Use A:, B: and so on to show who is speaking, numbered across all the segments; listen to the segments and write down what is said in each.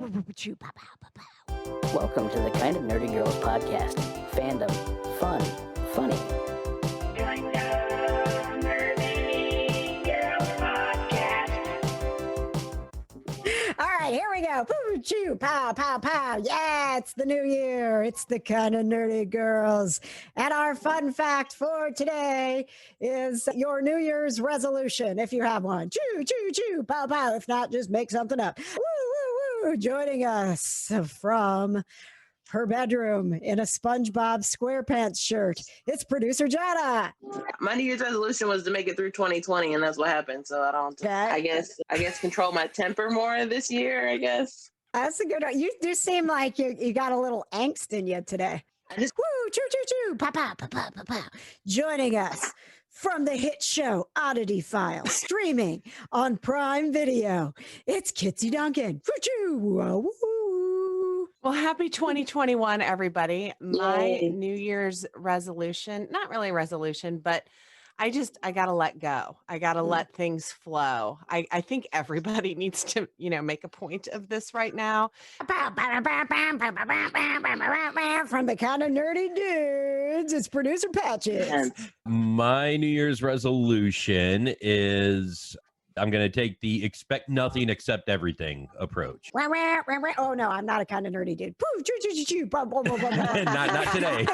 A: Welcome to the Kind of Nerdy Girls podcast. Fandom, fun, funny.
B: All right, here we go. Poo, choo, pow, pow, pow. Yeah, it's the new year. It's the Kind of Nerdy Girls. And our fun fact for today is your New Year's resolution, if you have one. Choo, choo, choo, pow, pow. If not, just make something up. Woo, woo, woo. Joining us from her bedroom in a SpongeBob SquarePants shirt, it's producer Jana.
C: My New Year's resolution was to make it through 2020, and that's what happened. So I don't.
B: Okay.
C: I guess control my temper more this year. I guess
B: That's a good one. You do seem like you got a little angst in you today.
C: I just
B: Woo, choo, choo, choo, pow, pow, pow, pow, pow, pow. Joining us from the hit show Oddity Files, streaming on Prime Video, it's Kitsie Duncan. Choo, whoa, woo.
D: Well, happy 2021, everybody. My
C: Yay.
D: New Year's resolution, not really a resolution, but I got to let go. I got to let things flow. I think everybody needs to, make a point of this right now.
B: From the Kind of Nerdy Dudes, it's producer Patches.
E: My New Year's resolution is I'm going to take the expect nothing, accept everything approach.
B: Oh, no, I'm not a Kind of Nerdy Dude. Poo, choo, choo, choo, choo. Blah, blah, blah, blah, blah.
E: not today.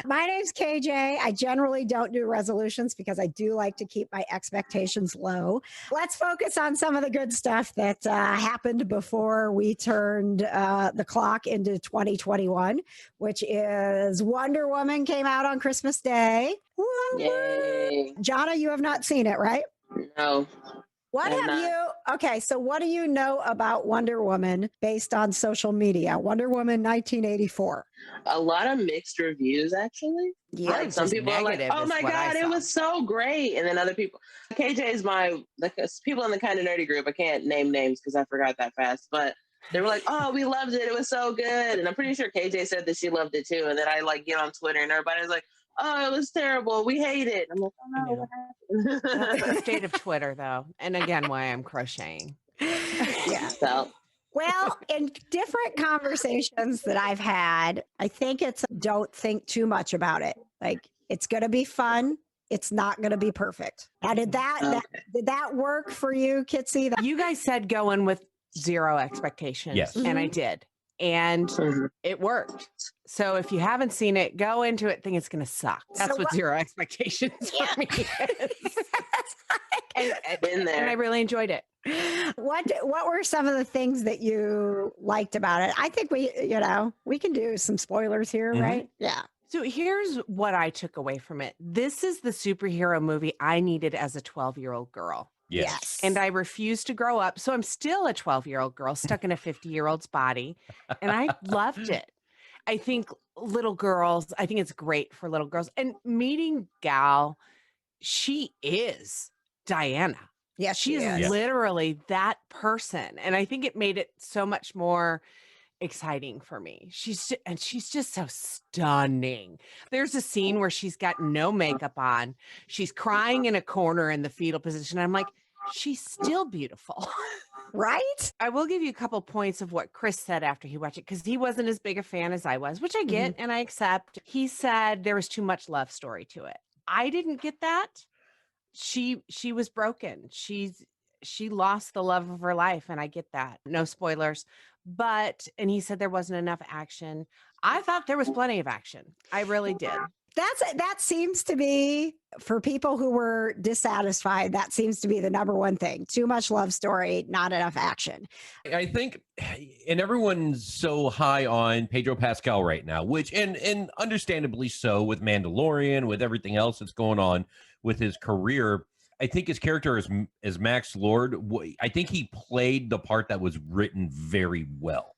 B: My name's KJ. I generally don't do resolutions because I do like to keep my expectations low. Let's focus on some of the good stuff that happened before we turned the clock into 2021, which is Wonder Woman came out on Christmas Day. Woo!
C: Yay.
B: Jana, you have not seen it, right?
C: No.
B: What
C: I'm
B: have
C: not.
B: you? Okay, so what do you know about Wonder Woman based on social media? Wonder Woman 1984.
C: A lot of mixed reviews, actually.
B: Yeah,
C: Like some
D: just
C: people are like,
D: negative
C: "Oh
D: is
C: my
D: what I
C: god, it
D: saw.
C: was so great," and then other people. KJ is people in the Kind of Nerdy group. I can't name names because I forgot that fast, but. They were like, "Oh, we loved it. It was so good." And I'm pretty sure KJ said that she loved it too. And then I get on Twitter and everybody's like, "Oh, it was terrible. We hate it." I'm like, "Oh
D: I
C: no,
D: know.
C: what
D: That's
C: happened?"
D: the state of Twitter, though. And again, why I'm crocheting.
B: Yeah.
C: So
B: Well, in different conversations that I've had, I think it's don't think too much about it. Like it's going to be fun. It's not going to be perfect. Now, did that work for you, Kitsie?
D: You guys said go in with zero expectations.
E: Yes.
D: And I did. And it worked. So if you haven't seen it, go into it thinking it's going to suck. That's
B: So
D: what
B: what-
D: zero expectations for me is.
C: been there.
D: And I really enjoyed it.
B: What were some of the things that you liked about it? I think we can do some spoilers here,
E: Mhm.
B: right? Yeah.
D: So here's what I took away from it. This is the superhero movie I needed as a 12-year-old girl.
E: Yes.
D: And I refused to grow up. So I'm still a 12-year-old girl stuck in a 50-year-old's body. And I loved it. I think I think it's great for little girls. And meeting Gal, she is Diana.
B: Yeah,
D: She is
E: Yes.
D: literally that person. And I think it made it so much more exciting for me. She's just so stunning. There's a scene where she's got no makeup on. She's crying in a corner in the fetal position. I'm like, she's still beautiful.
B: Right?
D: I will give you a couple points of what Chris said after he watched it because he wasn't as big a fan as I was, which I get and I accept. He said there was too much love story to it. I didn't get that. She was broken. She lost the love of her life, and I get that. No spoilers. And he said there wasn't enough action. I thought there was plenty of action. I really did.
B: That seems to be, for people who were dissatisfied, that seems to be the number one thing. Too much love story, not enough action.
E: I think, and everyone's so high on Pedro Pascal right now, which, and understandably so, with Mandalorian, with everything else that's going on with his career. I think his character as Max Lord, I think he played the part that was written very well.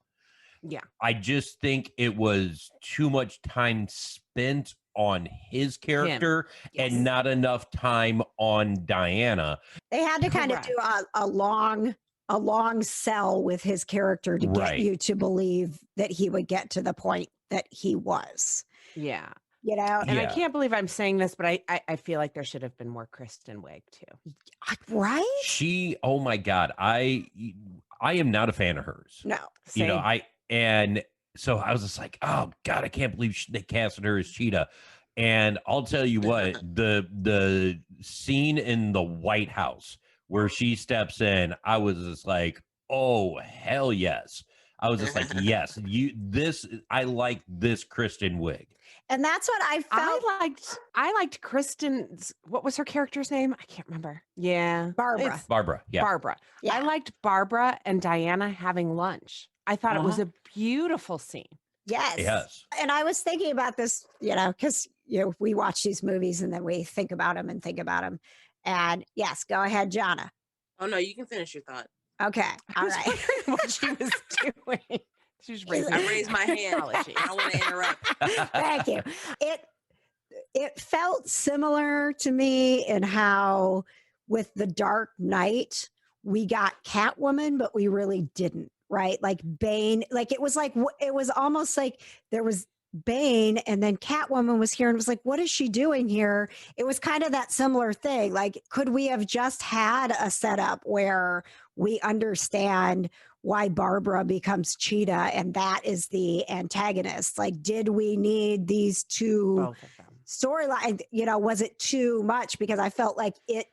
D: Yeah.
E: I just think it was too much time spent on his character
D: Yes.
E: and not enough time on Diana.
B: They had to kind of
D: Correct.
B: do a long sell with his character to get
E: Right.
B: you to believe that he would get to the point that he was.
D: Yeah.
B: you know.
D: And I
E: Yeah.
D: can't believe I'm saying this, but I feel like there should have been more Kristen Wiig too.
B: Right?
E: She, oh my God, I am not a fan of hers.
B: No.
E: You know,
D: Same.
E: and so I was just like, oh God, I can't believe they casted her as Cheetah. And I'll tell you what, the scene in the White House where she steps in, I was just like, oh hell yes. I was just like, yes, I like this Kristen Wiig.
B: And that's what I felt.
D: I liked Kristen's, what was her character's name? I can't remember. Yeah.
B: Barbara.
D: It's
E: Barbara, yeah.
D: Barbara.
B: Yeah.
D: I liked Barbara and Diana having lunch. I thought it was a beautiful scene.
B: Yes.
E: Yes.
B: And I was thinking about this, you know, because, you know, we watch these movies and then we think about them and think about them. And yes, go ahead, Jonna.
C: Oh, no, you can finish your thought.
B: Okay.
D: I
B: All
D: was
B: right.
D: wondering what she was doing. She was raising
C: I raised my hand. I don't want to interrupt.
B: Thank you. It felt similar to me in how with The Dark Knight, we got Catwoman, but we really didn't, right? Like Bane, like it was almost like there was Bane and then Catwoman was here and it was like, what is she doing here? It was kind of that similar thing. Like, could we have just had a setup where we understand why Barbara becomes Cheetah and that is the antagonist? Like, did we need these two
D: both of them.
B: storylines? You know, was it too much? Because I felt like it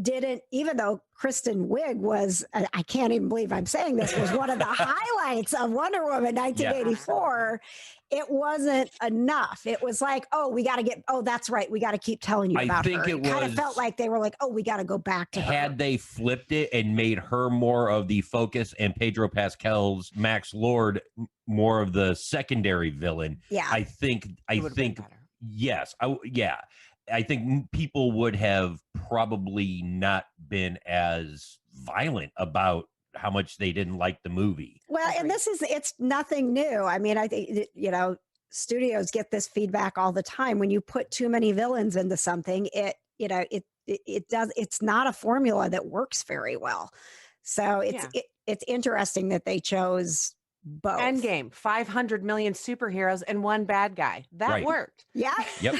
B: didn't, even though Kristen Wiig was, I can't even believe I'm saying this, was one of the highlights of Wonder Woman 1984. It wasn't enough. It was like, that's right. We got to keep telling you about her. It kind of felt like they were like, we got to go back to her.
E: Had they flipped it and made her more of the focus and Pedro Pascal's Max Lord more of the secondary villain,
B: Yeah.
E: I think yes. I think people would have probably not been as violent about how much they didn't like the movie.
B: Well, and it's nothing new. I mean, I think, you know, studios get this feedback all the time. When you put too many villains into something, it's not a formula that works very well. So it's interesting that they chose both.
D: Endgame, 500 million superheroes and one bad guy. That worked.
B: Yeah.
E: Yep.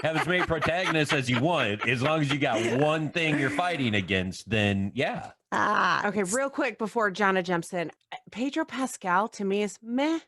E: Have as many protagonists as you want. As long as you got one thing you're fighting against, then yeah.
D: Okay, real quick before Jonna jumps in, Pedro Pascal to me is meh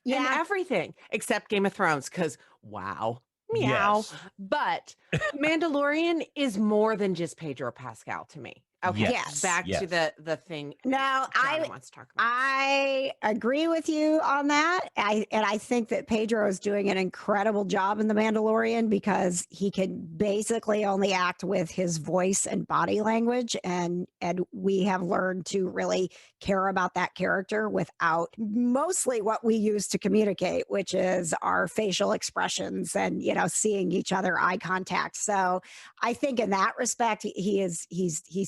D: in everything except Game of Thrones because wow, meow.
E: Yes.
D: But Mandalorian is more than just Pedro Pascal to me. Okay,
B: Yes.
D: back to the thing.
B: Now,
D: Jonna wants to talk about.
B: I agree with you on that. I think that Pedro is doing an incredible job in The Mandalorian because he can basically only act with his voice and body language. And we have learned to really care about that character without mostly what we use to communicate, which is our facial expressions and, you know, seeing each other, eye contact. So I think in that respect, he's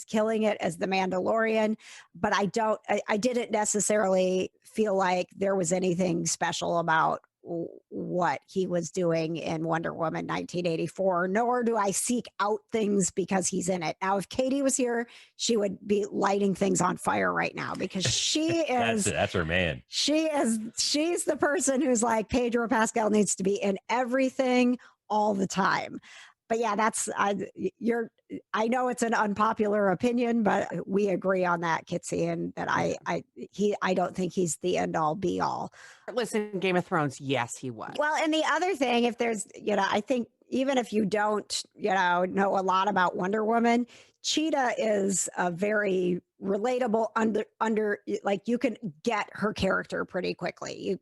B: killing it as the Mandalorian, but I didn't necessarily feel like there was anything special about what he was doing in Wonder Woman 1984, nor do I seek out things because he's in it. Now, if Katie was here, she would be lighting things on fire right now because she is
E: that's her man.
B: She's the person who's like, Pedro Pascal needs to be in everything all the time. But yeah, I know it's an unpopular opinion, but we agree on that, Kitsie, and that I don't think he's the end all be all.
D: Listen, Game of Thrones, yes, he was.
B: Well, and the other thing, if there's, you know, I think even if you don't, you know a lot about Wonder Woman, Cheetah is a very relatable under like you can get her character pretty quickly.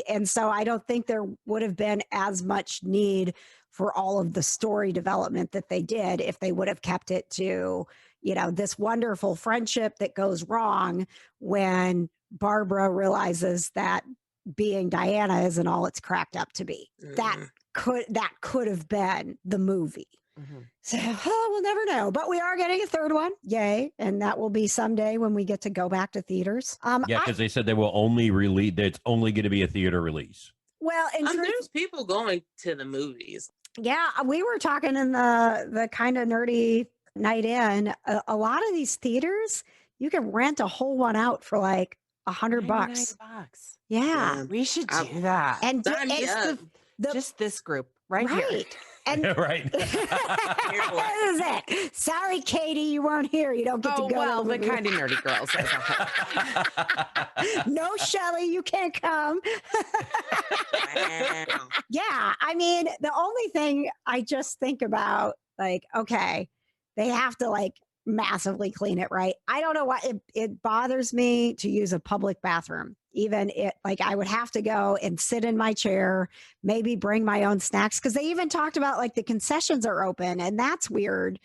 B: And so I don't think there would have been as much need for all of the story development that they did if they would have kept it to, you know, this wonderful friendship that goes wrong when Barbara realizes that being Diana isn't all it's cracked up to be. That could have been the movie.
D: Mm-hmm.
B: So we'll never know, but we are getting a third one. Yay. And that will be someday when we get to go back to theaters.
E: Because they said they will only release, it's only going to be a theater release.
B: Well, and
C: there's people going to the movies.
B: Yeah, we were talking in the kind of nerdy night in. A lot of these theaters, you can rent a whole one out for like $100.
D: $99.
B: Yeah,
D: we should do that.
B: And
D: just this group right here.
B: And
E: Right.
B: this is it. Sorry, Katie, you weren't here. You don't get to go.
D: Well,
B: to
D: the kind of nerdy girls as a whole.
B: No, Shelly, you can't come. Yeah, I mean, the only thing I just think about, like, okay, they have to like massively clean it, right? I don't know why it bothers me to use a public bathroom. Even it, like, I would have to go and sit in my chair, maybe bring my own snacks, because they even talked about like the concessions are open, and that's weird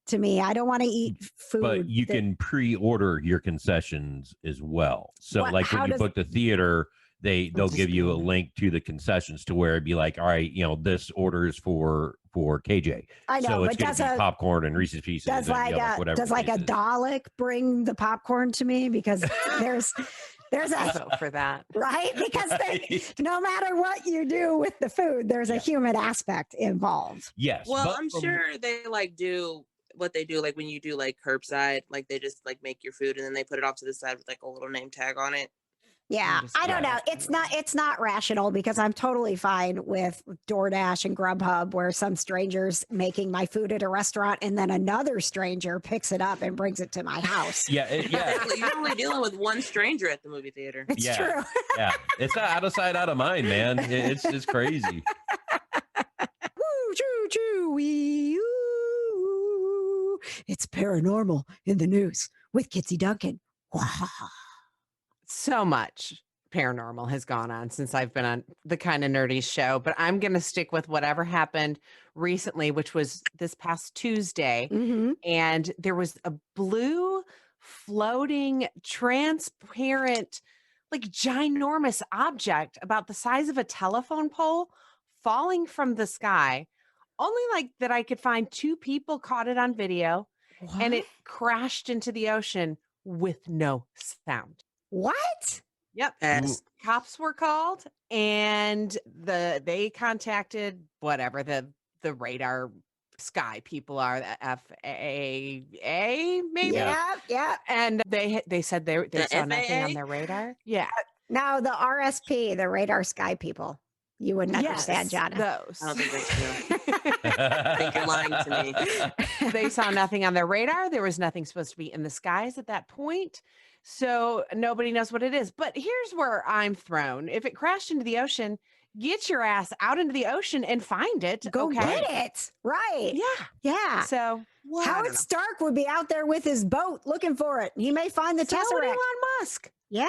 B: to me. I don't want to eat food.
E: But you can pre-order your concessions as well. So like when you book the theater, they'll give you a link to the concessions to where it'd be like, all right, this order is for KJ.
B: I know,
E: so it's
B: but
E: going to be popcorn and Reese's Pieces.
B: Does like
E: whatever
B: does like a Dalek bring the popcorn to me? Because there's a
D: vote for that,
B: right? Because no matter what you do with the food, there's a human aspect involved.
E: Yes.
C: Well, I'm sure they like do what they do, like when you do like curbside, like they just like make your food and then they put it off to the side with like a little name tag on it.
B: Yeah, I don't know. It's not rational, because I'm totally fine with DoorDash and Grubhub, where some strangers making my food at a restaurant and then another stranger picks it up and brings it to my house.
E: Yeah.
C: Exactly. You're only dealing with one stranger at the movie theater.
B: It's true.
E: Yeah. It's not out of sight, out of mind, man. It's crazy.
B: Woo, choo, choo, wee, ooh. It's paranormal in the news with Kitsie Duncan. Wow.
D: So much paranormal has gone on since I've been on the Kind of Nerdy show, but I'm going to stick with whatever happened recently, which was this past Tuesday.
B: Mm-hmm.
D: And there was a blue floating transparent, like ginormous object about the size of a telephone pole falling from the sky. Only like that I could find 2 people caught it on video.
B: What?
D: And it crashed into the ocean with no sound.
B: What?
D: Yep. Cops were called, and they contacted whatever the radar sky people are, the FAA maybe.
B: Yeah.
D: And they said they saw
C: FAA?
D: nothing on their radar. Yeah.
B: Now the RSP, the radar sky people. You wouldn't understand, John.
D: Those.
C: I don't think that's true. I think you're lying to me.
D: They saw nothing on their radar. There was nothing supposed to be in the skies at that point. So nobody knows what it is. But here's where I'm thrown. If it crashed into the ocean, get your ass out into the ocean and find it.
B: Go get it. Right. Yeah.
D: So
B: Howard Stark would be out there with his boat looking for it. He may find the Tesseract.
D: Elon Musk.
B: Yeah.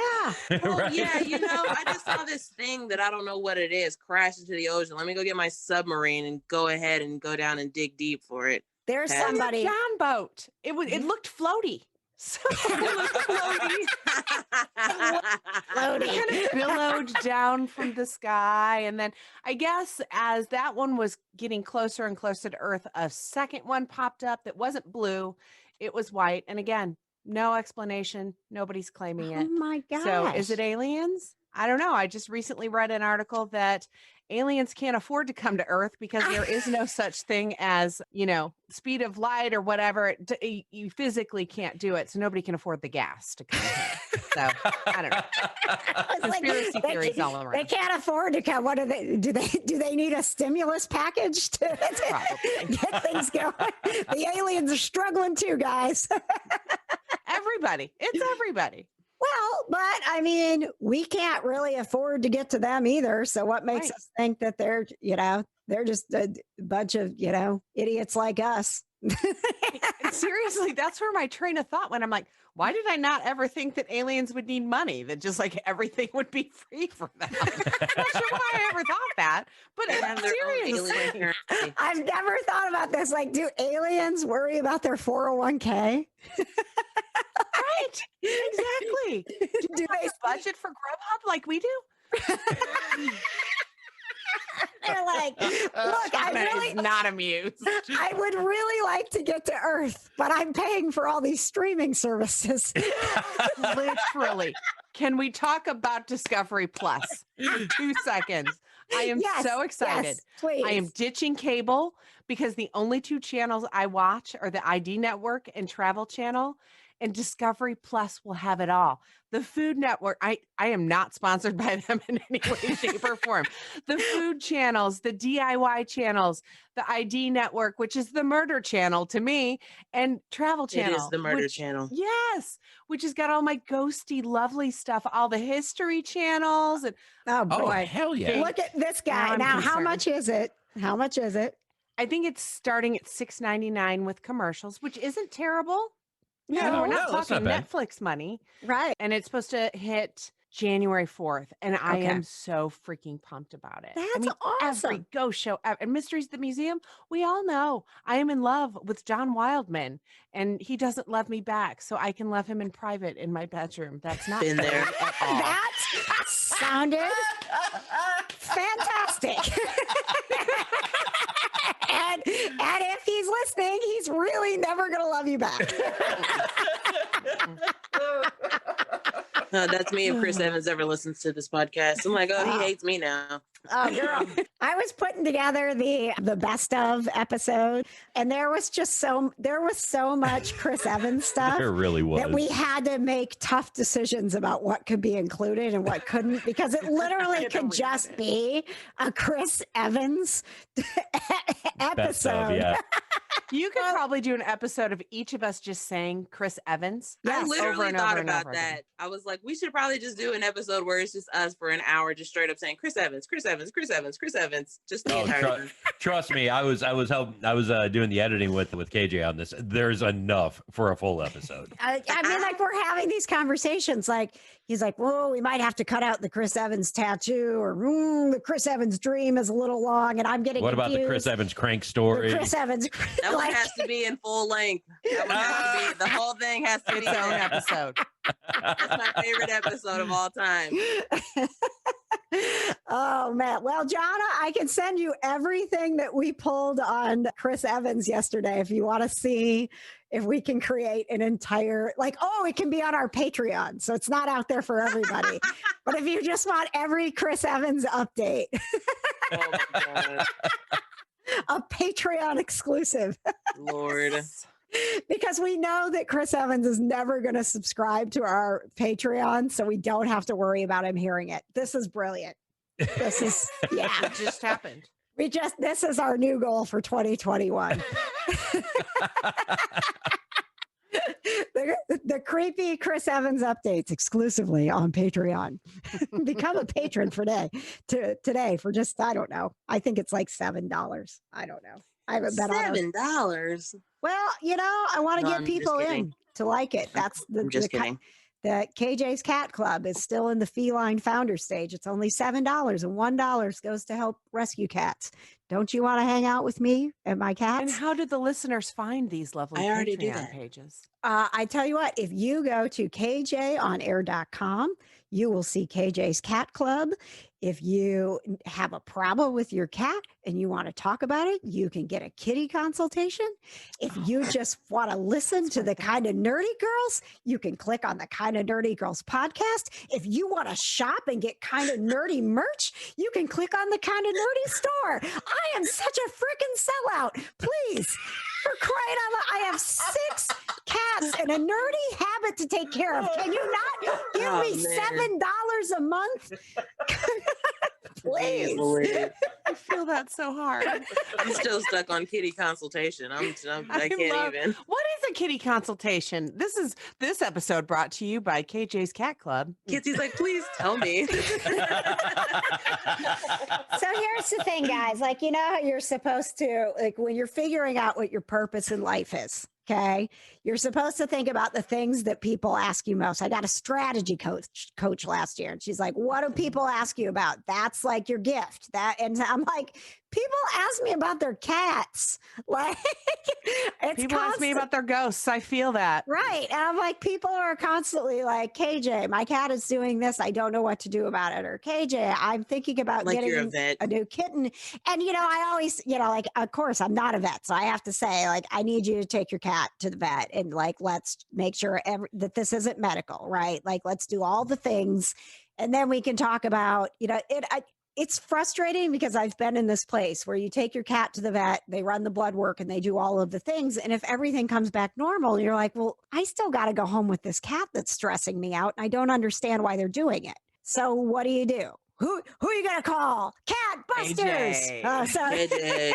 C: Well,
E: Right.
C: yeah, I just saw this thing that I don't know what it is crash into the ocean. Let me go get my submarine and go ahead and go down and dig deep for it.
B: There's
C: That's
B: somebody.
D: John boat. It looked floaty. So it looked floaty.
B: Floaty.
D: Kind of billowed down from the sky. And then I guess as that one was getting closer and closer to Earth, a second one popped up that wasn't blue. It was white. And again, no explanation. Nobody's claiming it.
B: Oh my gosh.
D: So is it aliens? I don't know. I just recently read an article that aliens can't afford to come to Earth because there is no such thing as, speed of light or whatever. You physically can't do it. So nobody can afford the gas to come here. So I don't know. Conspiracy theories all around.
B: They can't afford to come. What do they do? They need a stimulus package to get things going? The aliens are struggling too, guys.
D: Everybody. It's everybody.
B: Well, but I mean, we can't really afford to get to them either. So what makes us think that they're just a bunch of, idiots like us?
D: Seriously, that's where my train of thought went. I'm like, why did I not ever think that aliens would need money? That just like everything would be free for them. I'm not sure why I ever thought that, but seriously,
B: I've never thought about this. Like, do aliens worry about their 401k?
D: Right, exactly. Do they budget for Grubhub like we do?
B: They're like, look, I'm really
D: not amused.
B: I would really like to get to Earth, but I'm paying for all these streaming services.
D: Literally. Can we talk about Discovery Plus for 2 seconds? I am so excited.
B: Yes, please.
D: I am ditching cable because the only 2 channels I watch are the ID Network and Travel Channel. and Discovery Plus will have it all. The Food Network, I am not sponsored by them in any way, shape, or form. The food channels, the DIY channels, the ID Network, which is the murder channel to me, and Travel Channel.
C: It is the murder channel.
D: Yes, which has got all my ghosty, lovely stuff, all the History channels. And
B: Oh boy.
E: Oh, hell yeah.
B: Look at this guy.
D: I'm
B: Now, how
D: concerned.
B: much is it? How much is it?
D: I think it's starting at $6.99 with commercials, which isn't terrible.
B: No,
D: We're not
E: that's
D: talking
E: not bad.
D: Netflix money.
B: Right.
D: And it's supposed to hit January 4th. And I
B: Okay.
D: am so freaking pumped about it.
B: That's
D: Every
B: awesome.
D: ghost show and Mysteries at the Museum, we all know I am in love with John Wildman, and he doesn't love me back. So I can love him in private in my bedroom. That's not
C: Been there.
D: bad at all.
B: That sounded fantastic. and if he's listening, he's really never going to love you back.
C: That's me if Chris Evans ever listens to this podcast. I'm like, oh, he hates me now.
B: Oh, girl. I was putting together the best of episode, and there was so much Chris Evans stuff.
E: There really was.
B: That we had to make tough decisions about what could be included and what couldn't, because it literally could just be a Chris Evans episode.
E: Best of, yeah.
D: You could probably do an episode of each of us just saying Chris Evans.
C: I
B: Yes.
C: literally
D: over and
C: thought
D: over and
C: about
D: over
C: that.
D: again.
C: I was like, we should probably just do an episode where it's just us for an hour, just straight up saying Chris Evans, Chris Evans, Chris Evans, Chris Evans. Just the
E: Oh,
C: entire time.
E: trust me, I was doing the editing with KJ on this. There's enough for a full episode.
B: I mean, like, we're having these conversations. Like, he's like, "Whoa, we might have to cut out the Chris Evans tattoo," or the Chris Evans dream is a little long, and I'm getting
E: What about the Chris
B: confused.
E: Evans crank story?
B: The Chris Evans.
C: That one
B: like-
C: has to be in full length. That one has to be, the whole thing has to be
D: Its own
C: there.
D: episode.
C: That's my favorite episode of all time.
B: Oh man. Well, Jonna, I can send you everything that we pulled on Chris Evans yesterday if you want to see if we can create an entire, like, oh, it can be on our Patreon. So it's not out there for everybody. But if you just want every Chris Evans update,
C: Oh my God.
B: a Patreon exclusive.
C: Lord.
B: Because we know that Chris Evans is never going to subscribe to our Patreon, so we don't have to worry about him hearing it. This is brilliant. This is, yeah.
D: It just happened.
B: This is our new goal for 2021. The creepy Chris Evans updates exclusively on Patreon. Become a patron for today for just, I don't know. I think it's like $7. I don't know. I haven't been on it.
C: $7.
B: Well, I want to
C: No,
B: get
C: I'm just
B: people in
C: kidding.
B: to like it. That's
C: I'm just
B: the
C: kidding.
B: The KJ's Cat Club is still in the feline founder stage. It's only $7, and $1 goes to help rescue cats. Don't you want to hang out with me and my
D: And
B: cats?
D: how did the listeners find these lovely
C: I already do
D: Patreon
C: that.
D: pages?
B: I tell you what, if you go to kjonair.com, you will see KJ's Cat Club. If you have a problem with your cat and you want to talk about it, you can get a kitty consultation. If you just want to listen to the Kind of Nerdy Girls, you can click on the Kind of Nerdy Girls podcast. If you want to shop and get Kind of Nerdy merch, you can click on the Kind of Nerdy store. I am such a freaking sellout. Please, for crying out loud, I have 6 cats and a nerdy habit to take care of. Can you not give
C: Oh,
B: me
C: man.
B: $7 a month? Please.
C: Jeez Louise.
D: I feel that so hard.
C: I'm still stuck on kitty consultation. I can't
D: love-
C: even.
D: What is a kitty consultation? This episode brought to you by KJ's Cat Club.
C: Kitsy's like, please tell me.
B: So here's the thing, guys. Like, you know how you're supposed to, like, when you're figuring out what your purpose in life is, okay? You're supposed to think about the things that people ask you most. I got a strategy coach last year, and she's like, what do people ask you about? That's like your gift. And I'm like, people ask me about their cats. Like, it's
D: People ask me
B: constant.
D: about their ghosts. I feel that.
B: Right. And I'm like, people are constantly like, KJ, my cat is doing this. I don't know what to do about it. Or KJ, I'm thinking about
C: Like you're a
B: getting
C: vet.
B: a new kitten. And, I always, like, of course, I'm not a vet. So I have to say, like, I need you to take your cat to the vet and, like, let's make sure that this isn't medical, right? Like, let's do all the things. And then we can talk about, it's frustrating because I've been in this place where you take your cat to the vet, they run the blood work and they do all of the things. And if everything comes back normal, you're like, well, I still got to go home with this cat that's stressing me out. And I don't understand why they're doing it. So what do? Who are you going to call? Cat Busters.
C: KJ.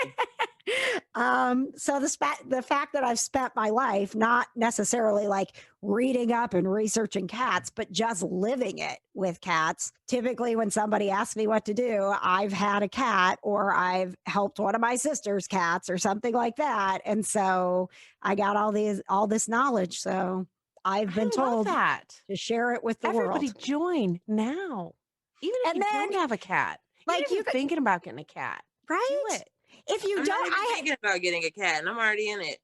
B: So the fact that I've spent my life not necessarily like reading up and researching cats, but just living it with cats. Typically, when somebody asks me what to do, I've had a cat or I've helped one of my sister's cats or something like that. And so I got all this knowledge. So I've been told
D: that
B: to share it with the
D: everybody
B: world.
D: join now. Even if you don't have a cat,
B: like
D: you're thinking about getting a cat,
B: right?
D: Do it.
B: If you
C: I'm
B: don't,
C: not even thinking about getting a cat, and I'm already in it.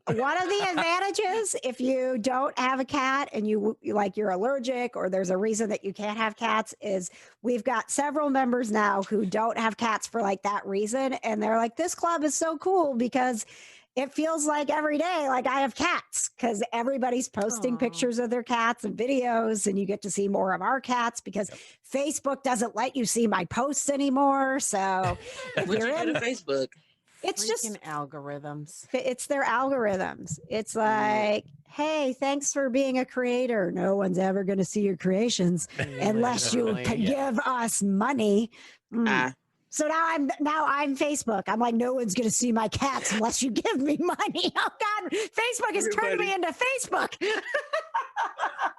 B: One of the advantages, if you don't have a cat and you're allergic or there's a reason that you can't have cats, is we've got several members now who don't have cats for like that reason, and they're like, this club is so cool because it feels like every day, like I have cats, because everybody's posting pictures of their cats and videos, and you get to see more of our cats because Facebook doesn't let you see my posts anymore. So if
C: What
B: you're
C: you do
B: in
C: to Facebook?
B: it's just
D: algorithms.
B: It's their algorithms. It's like, hey, thanks for being a creator. No one's ever going to see your creations unless you give us money. So now I'm Facebook. I'm like, no one's going to see my cats unless you give me money. Oh God, Facebook has turned me into Facebook.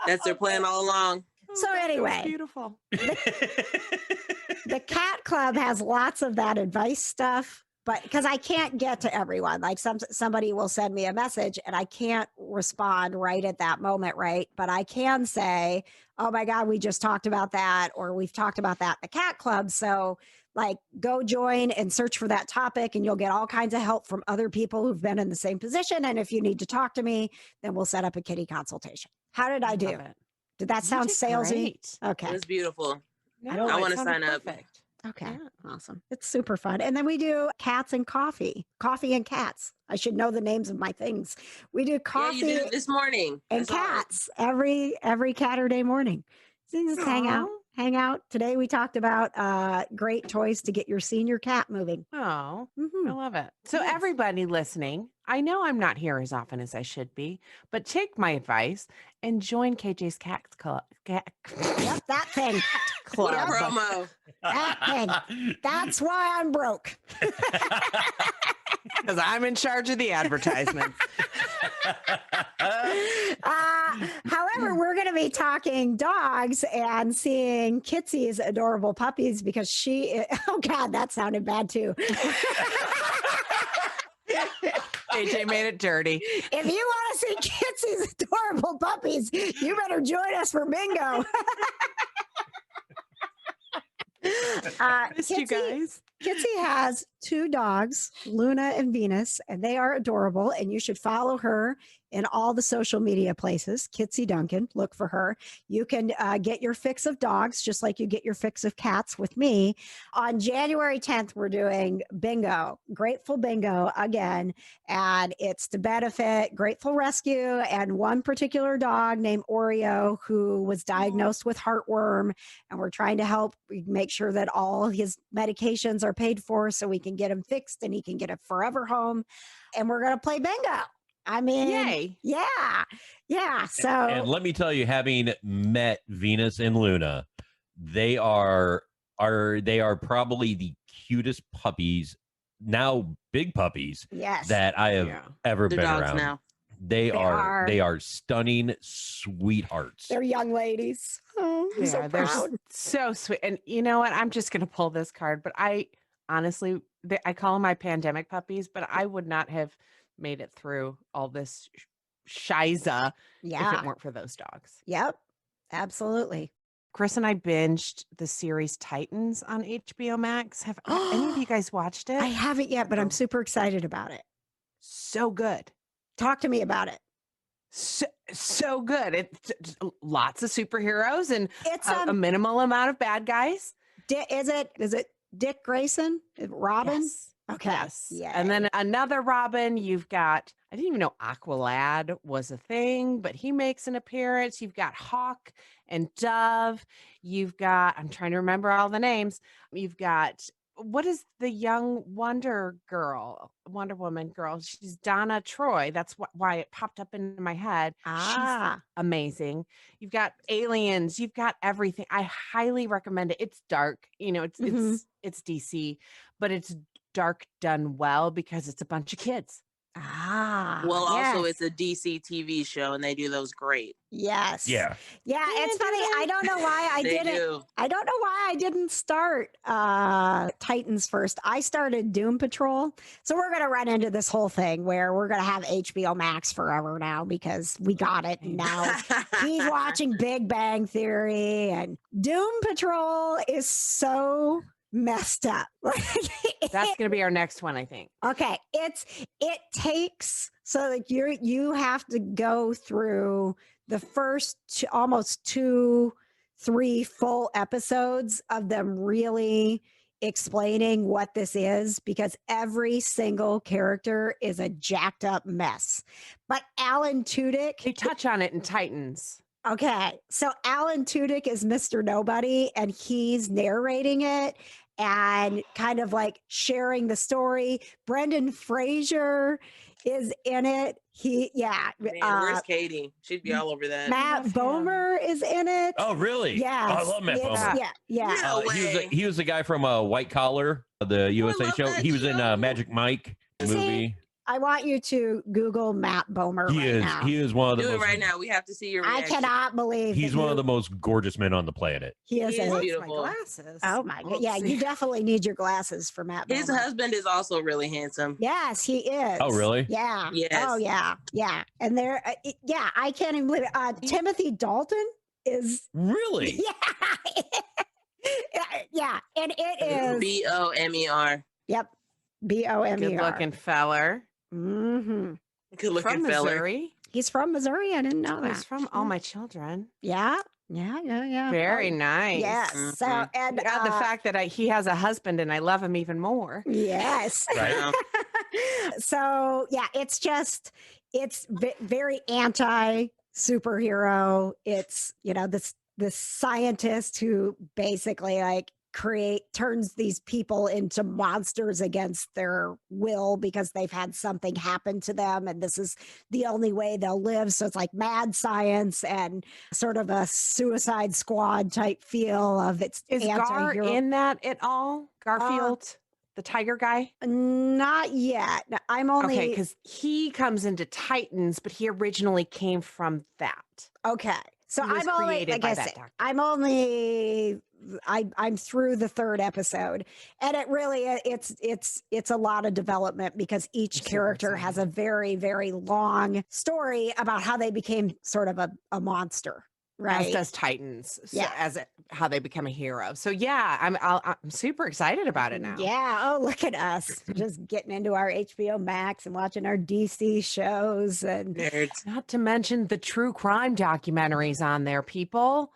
C: That's their plan all along.
B: So anyway,
D: beautiful.
B: The cat club has lots of that advice stuff, but because I can't get to everyone, like somebody will send me a message and I can't respond right at that moment, right? But I can say, oh my God, we just talked about that, or we've talked about that in the cat club. So like, go join and search for that topic, and you'll get all kinds of help from other people who've been in the same position. And if you need to talk to me, then we'll set up a kitty consultation. How did I do? Did that sound salesy?
D: Great.
B: Okay.
C: It was beautiful.
D: No,
C: I want to sign up.
D: Perfect.
B: Okay. Yeah. Awesome. It's super fun. And then we do cats and coffee and cats. I should know the names of my things. We do coffee
C: you did it this morning.
B: and cats every Saturday morning. So you just hang out. Today we talked about great toys to get your senior cat moving.
D: Oh, I love it. So everybody listening, I know I'm not here as often as I should be, but take my advice and join KJ's Cat Club.
B: Yep, that thing.
C: What a promo.
B: That thing. That's why I'm broke.
D: Because I'm in charge of the advertisement.
B: However, we're going to be talking dogs and seeing Kitsie's adorable puppies because oh God, that sounded bad too.
D: KJ made it dirty.
B: If you want to see Kitsie's adorable puppies, you better join us for bingo.
D: Missed you guys.
B: Kitsie has 2 dogs, Luna and Venus, and they are adorable. And you should follow her in all the social media places. Kitsie Duncan, look for her. You can get your fix of dogs just like you get your fix of cats with me. On January 10th, we're doing bingo, Grateful Bingo again. And it's to benefit Grateful Rescue and one particular dog named Oreo who was diagnosed with heartworm. And we're trying to help make sure that all his medications are paid for so we can get him fixed and he can get a forever home. And we're going to play bingo. I mean,
D: yay.
B: Yeah. So,
E: and let me tell you, having met Venus and Luna, they are probably the cutest puppies, now big puppies, that I have ever been around. Now. They are stunning sweethearts.
B: They're young ladies. Oh, I'm so proud.
D: They're so sweet. And you know what? I'm just going to pull this card, but I honestly, I call them my pandemic puppies, but I would not have made it through all this shiza if it weren't for those dogs.
B: Yep, absolutely.
D: Chris and I binged the series Titans on HBOMax. Have any of you guys watched it?
B: I haven't yet, but I'm super excited about it.
D: So good.
B: Talk to me about it.
D: So good. It's lots of superheroes and
B: it's
D: a minimal amount of bad guys.
B: Is it Dick Grayson? Robin?
D: Yes.
B: Okay.
D: Yes. Yeah. And then another Robin. You've got I didn't even know Aqualad was a thing, but he makes an appearance. You've got Hawk and Dove. You've got, I'm trying to remember all the names. You've got, what is the young Wonder Woman girl? She's Donna Troy. That's why it popped up into my head. She's amazing. You've got aliens. You've got everything. I highly recommend it. It's dark. It's DC, but it's dark done well because it's a bunch of kids.
F: Well, also it's a DC TV show, and they do those great.
B: Yes.
E: Yeah.
B: Yeah. It's funny. I don't know why I didn't. I don't know why I didn't start Titans first. I started Doom Patrol. So we're gonna run into this whole thing where we're gonna have HBO Max forever now because we got it. And now he's watching Big Bang Theory, and Doom Patrol is so messed up.
D: That's gonna be our next one, I think.
B: Okay, it takes, so like you have to go through the first almost 2-3 full episodes of them really explaining what this is, because every single character is a jacked up mess. But Alan Tudyk,
D: they touch on it in Titans.
B: Okay, so Alan Tudyk is Mr. Nobody, and he's narrating it and kind of like sharing the story. Brendan Fraser is in it.
F: Where's Katie? She'd be all over that.
B: Matt Bomer is in it.
E: Oh, really?
B: Yeah.
E: Oh, I love Matt Bomer.
B: Yeah.
F: No
E: He was the guy from White Collar, the USA show. He was in Magic Mike movie.
B: I want you to Google Matt Bomer now.
E: He is one of the
F: Do
E: most,
F: it right now. We have to see your reaction.
B: I cannot believe
E: he's one of the most gorgeous men on the planet.
B: He is
F: beautiful.
D: My glasses.
B: Oh my god. Yeah, you definitely need your glasses for Matt Bomer.
F: His husband is also really handsome.
B: Yes, he is.
E: Oh, really?
B: Yeah.
F: Yes.
B: Oh, yeah. Yeah. And there, I can't even believe it. Timothy Dalton is.
E: Really?
B: Yeah. Yeah. And it is.
F: Bomer.
B: Yep. Bomer.
D: Good looking feller.
B: Mm-hmm.
F: Good looking
D: From
F: feller.
D: Missouri.
B: He's from Missouri. I didn't know that.
D: He's from All My Children.
B: Yeah. Yeah.
D: Very nice.
B: Yes. So, and
D: God, the fact that he has a husband and I love him even more.
B: Yes.
E: Right.
B: So, yeah, it's just, it's very anti superhero. It's, this scientist who basically like turns these people into monsters against their will because they've had something happen to them, and this is the only way they'll live. So it's like mad science and sort of a Suicide Squad type feel of it's.
D: Is Gar in that at all? Garfield, the tiger guy?
B: Not yet. I'm only
D: okay, because he comes into Titans, but he originally came from that.
B: Okay. So I'm only, like I said, I'm through the 3rd episode, and it really it's a lot of development because each character has a very, very long story about how they became sort of a monster. Right.
D: As does Titans. So
B: Yeah.
D: How they become a hero. So yeah, I'm super excited about it now.
B: Yeah. Oh, look at us just getting into our HBO Max and watching our DC shows and
F: Nerds.
D: Not to mention the true crime documentaries on there, people.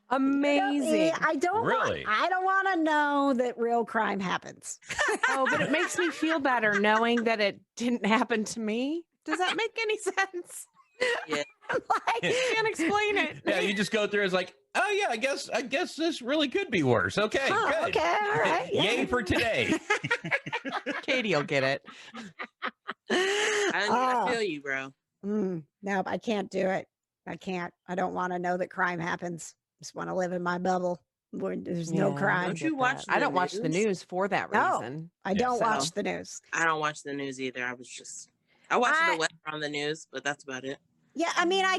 D: Amazing.
B: I don't want to know that real crime happens.
D: Oh, but it makes me feel better knowing that it didn't happen to me. Does that make any sense?
F: Yeah.
B: Like,
D: Can't explain it.
E: Yeah, you just go through. It's like, oh yeah, I guess this really could be worse. Okay, good.
B: Okay, all right.
E: Yay for today.
D: Katie will get it.
F: I feel you, bro.
B: No, I can't do it. I can't. I don't want to know that crime happens. Just want to live in my bubble where there's no
D: Yeah,
B: crime.
F: Don't you watch
D: I don't
F: the
D: watch the
F: news?
D: news for that
B: No.
D: reason.
B: I don't
D: So-
B: watch the news.
F: I don't watch the news either. I watch the weather on the news, but that's about it.
B: Yeah, I mean, I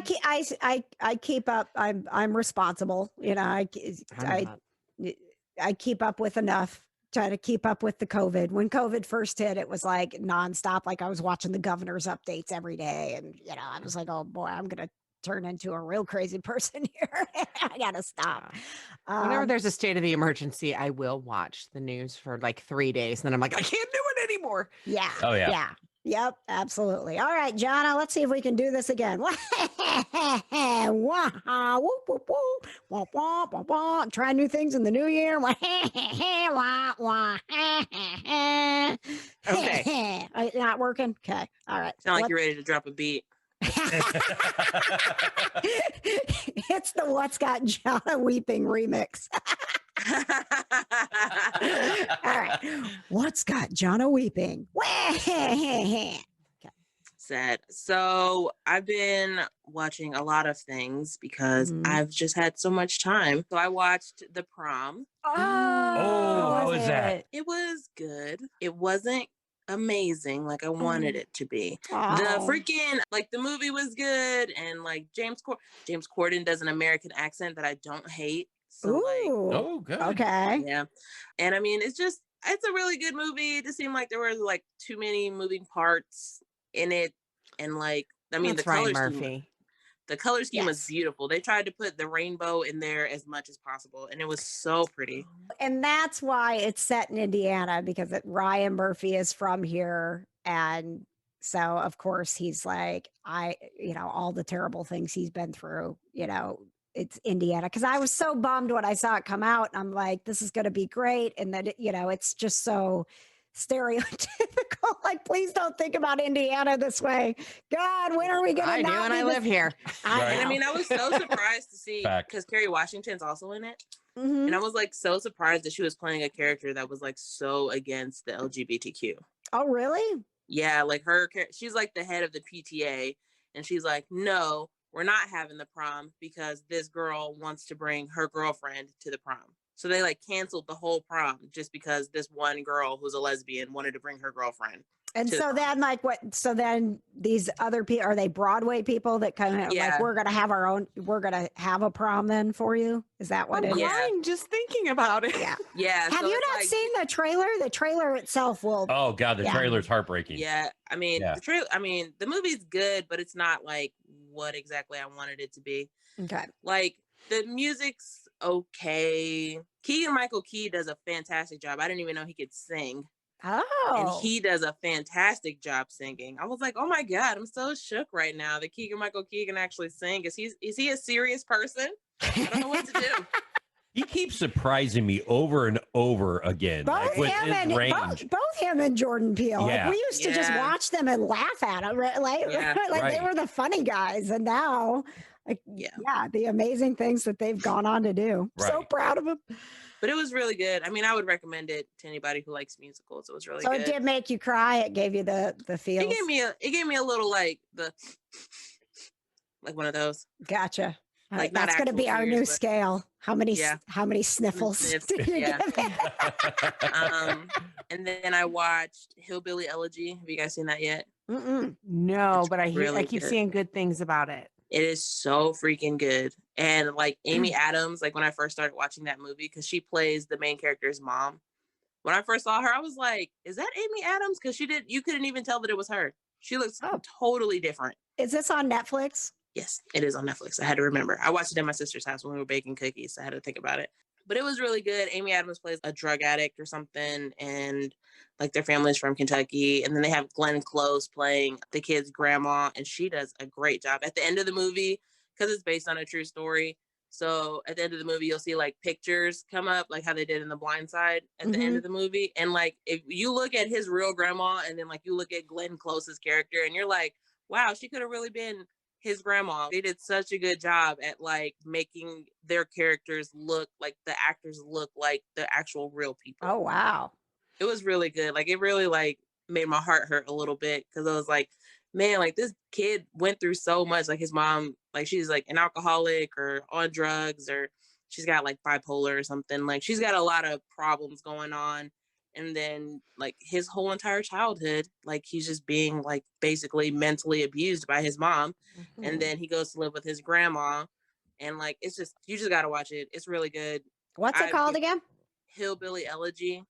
B: keep up. I'm responsible. I keep up with enough. Try to keep up with the COVID. When COVID first hit, it was like nonstop. Like I was watching the governor's updates every day, and I was like, oh boy, I'm gonna turn into a real crazy person here. I gotta stop.
D: Whenever there's a state of the emergency, I will watch the news for like 3 days. And then I'm like, I can't do it anymore.
B: Yeah.
E: Oh, yeah.
B: Yep, absolutely. All right, Jonna, let's see if we can do this again. Try new things in the new year.
D: Okay.
B: Not working? Okay. All right.
F: Sound like you're ready to drop a beat.
B: It's the What's Got Jonna Weeping remix. All right. What's got Jonna weeping?
F: Sad. So I've been watching a lot of things because
B: Mhm.
F: I've just had so much time. So I watched The Prom.
E: Oh, how was that?
F: It was good. It wasn't amazing like I wanted it to be. The
B: Oh.
F: freaking like the movie was good, and like James Corden does an American accent that I don't hate. So like,
B: Ooh.
E: Oh, good.
B: Okay.
F: yeah. And I mean, it's a really good movie. It just seemed like there were like too many moving parts in it. And like, I mean,
D: That's
F: the color
D: Ryan
F: scheme,
D: Murphy.
F: the color scheme was
B: Yes.
F: beautiful. They tried to put the rainbow in there as much as possible, and it was so pretty.
B: And that's why it's set in Indiana, because Ryan Murphy is from here. And so, of course, he's like, all the terrible things he's been through, it's Indiana. Because I was so bummed when I saw it come out. And I'm like, this is going to be great. And then, it's just so stereotypical. Like, please don't think about Indiana this way. God, when are we going to
D: I do, and I live here.
B: I
F: And I
B: know.
F: mean, I was so surprised to see,
E: Fact.
F: because Kerry Washington's also in it.
B: Mhm.
F: And I was like so surprised that she was playing a character that was like so against the LGBTQ.
B: Oh, really?
F: Yeah, like she's like the head of the PTA, and she's like, no, we're not having the prom because this girl wants to bring her girlfriend to the prom. So they like canceled the whole prom just because this one girl who's a lesbian wanted to bring her girlfriend.
B: And
F: to the
B: so
F: prom.
B: then, like, so then these other people, are they Broadway people that kind of like,
F: Yeah.
B: we're going to have a prom then for you? Is that what
D: I'm
B: it is?
F: Yeah.
D: crying just thinking about it.
B: Yeah.
F: Yeah.
B: Have
F: so
B: you
F: it's
B: not
F: like,
B: seen the trailer? The trailer itself will.
E: Oh, God, the
B: Yeah.
E: trailer's heartbreaking.
F: Yeah, I mean,
E: Yeah.
F: the movie's good, but it's not like what exactly I wanted it to be.
B: Okay.
F: Like the music's okay. Keegan-Michael Key does a fantastic job. I didn't even know he could sing. And
B: Oh.
F: he does a fantastic job singing. I was like, oh my God, I'm so shook right now that Keegan-Michael Key can actually sing. Is he a serious person? I don't know what to do.
E: He keeps surprising me over and over again.
B: Both
E: Like with
B: him
E: his
B: and
E: range.
B: both him and Jordan Peele.
E: Yeah.
B: Like, we used to just
F: Yeah.
B: watch them and laugh at them, right? Like,
F: Yeah.
B: like they
E: Right.
B: were the funny guys, and now, like,
F: Yeah.
B: the amazing things that they've gone on to do. So
E: Right.
B: proud of them.
F: But it was really good. I mean, I would recommend it to anybody who likes musicals. It was really
B: So
F: good.
B: it did make you cry. It gave you the feels.
F: It gave me a little like one of those.
B: Gotcha. All
F: Like,
B: right,
F: not
B: that's going to
F: actual
B: be our
F: tears,
B: new
F: but-
B: scale. How many
F: Yeah.
B: sniffles
F: Sniffs,
B: did you
F: yeah.
B: give it?
F: And then I watched Hillbilly Elegy. Have you guys seen that yet?
B: Mm-mm.
D: No,
F: It's
D: but I
F: really
D: keep
F: good.
D: seeing good things about it.
F: It is so freaking good. And like Amy Adams, like when I first started watching that movie, because she plays the main character's mom. When I first saw her, I was like, is that Amy Adams? Because you couldn't even tell that it was her. She looks
B: Oh.
F: totally different.
B: Is this on Netflix?
F: Yes, it is on Netflix. I had to remember. I watched it at my sister's house when we were baking cookies. So I had to think about it. But it was really good. Amy Adams plays a drug addict or something, and like their family's from Kentucky. And then they have Glenn Close playing the kid's grandma, and she does a great job. At the end of the movie, because it's based on a true story, so at the end of the movie, you'll see like pictures come up, like how they did in The Blind Side at the end of the movie. And like if you look at his real grandma, and then like you look at Glenn Close's character, and you're like, wow, she could have really been his grandma. They did such a good job at like making their characters look like the actors look like the actual real people.
B: Oh, wow.
F: It was really good. Like it really like made my heart hurt a little bit, because I was like, man, like this kid went through so much. Like his mom, like she's like an alcoholic or on drugs, or she's got like bipolar or something. Like she's got a lot of problems going on. And then like his whole entire childhood, like he's just being like basically mentally abused by his mom. And then he goes to live with his grandma. And like, it's just, you just got to watch it. It's really good.
B: What's it called again?
F: Hillbilly Elegy.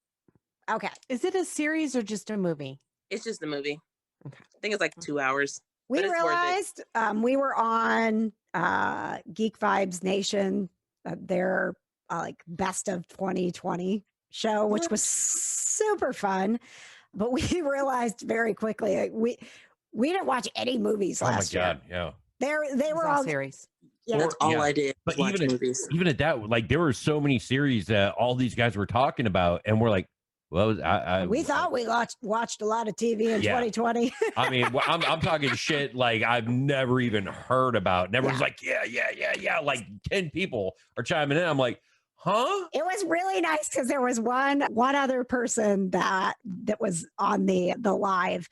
B: Okay.
D: Is it a series or just a movie?
F: It's just a movie.
D: Okay.
F: I think it's like 2 hours.
B: We
F: But it's worth it.
B: realized we were on Geek Vibes Nation, their like best of 2020 show, which was super fun. but we realized very quickly, like, we didn't watch any movies last year.
E: Oh my God. Yeah.
B: They
D: It was
B: were
D: all
B: all
D: series.
B: yeah.
F: That's all
E: yeah.
F: I did.
E: But
F: Was watch movies.
E: even at that, like there were so many series that all these guys were talking about, and we're like, well,
B: we thought we watched a lot of TV in 2020.
E: I mean, I'm talking shit like I've never even heard about. And everyone's like, yeah. Like 10 people are chiming in. I'm like, huh?
B: It was really nice because there was one other person that was on the live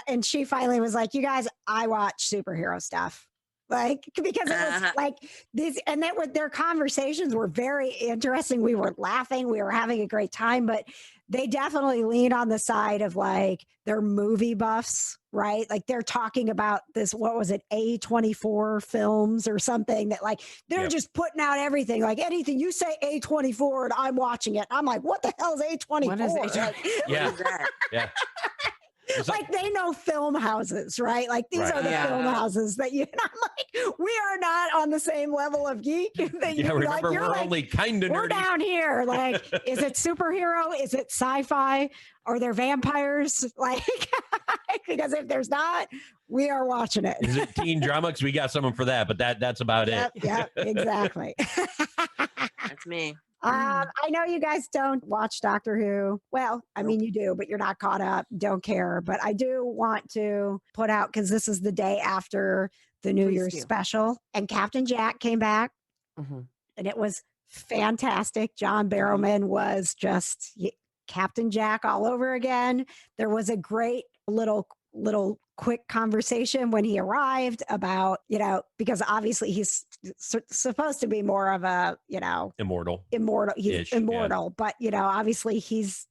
B: and she finally was like, you guys, I watch superhero stuff. Like, because it was like these, and their conversations were very interesting. We were laughing, we were having a great time, but they definitely lean on the side of like they're movie buffs, right? Like they're talking about this, what was it, A24 films or something that like they're just putting out everything, like anything you say A24 and I'm watching it. I'm like, what the hell is A24?
D: What is A24?
B: Like,
E: Yeah. Yeah.
B: like they know film houses, right? Like these are the film houses that you. And I'm like, we are not on the same level of geek. That you,
E: remember,
B: like,
E: we're only kind of nerdy.
B: We're down here. Like, is it superhero? Is it sci-fi? Are there vampires? Like, because if there's not, we are watching it.
E: Is it teen drama? Because we got someone for that, but that's about it.
B: Yep, exactly.
F: That's me.
B: I know you guys don't watch Doctor Who. Well, I mean, you do, but you're not caught up, don't care. But I do want to put out, because this is the day after the New Year's special, and Captain Jack came back, and it was fantastic. John Barrowman was just Captain Jack all over again. There was a great little quick conversation when he arrived about, because obviously he's supposed to be more of a, immortal. He's immortal, but, obviously he's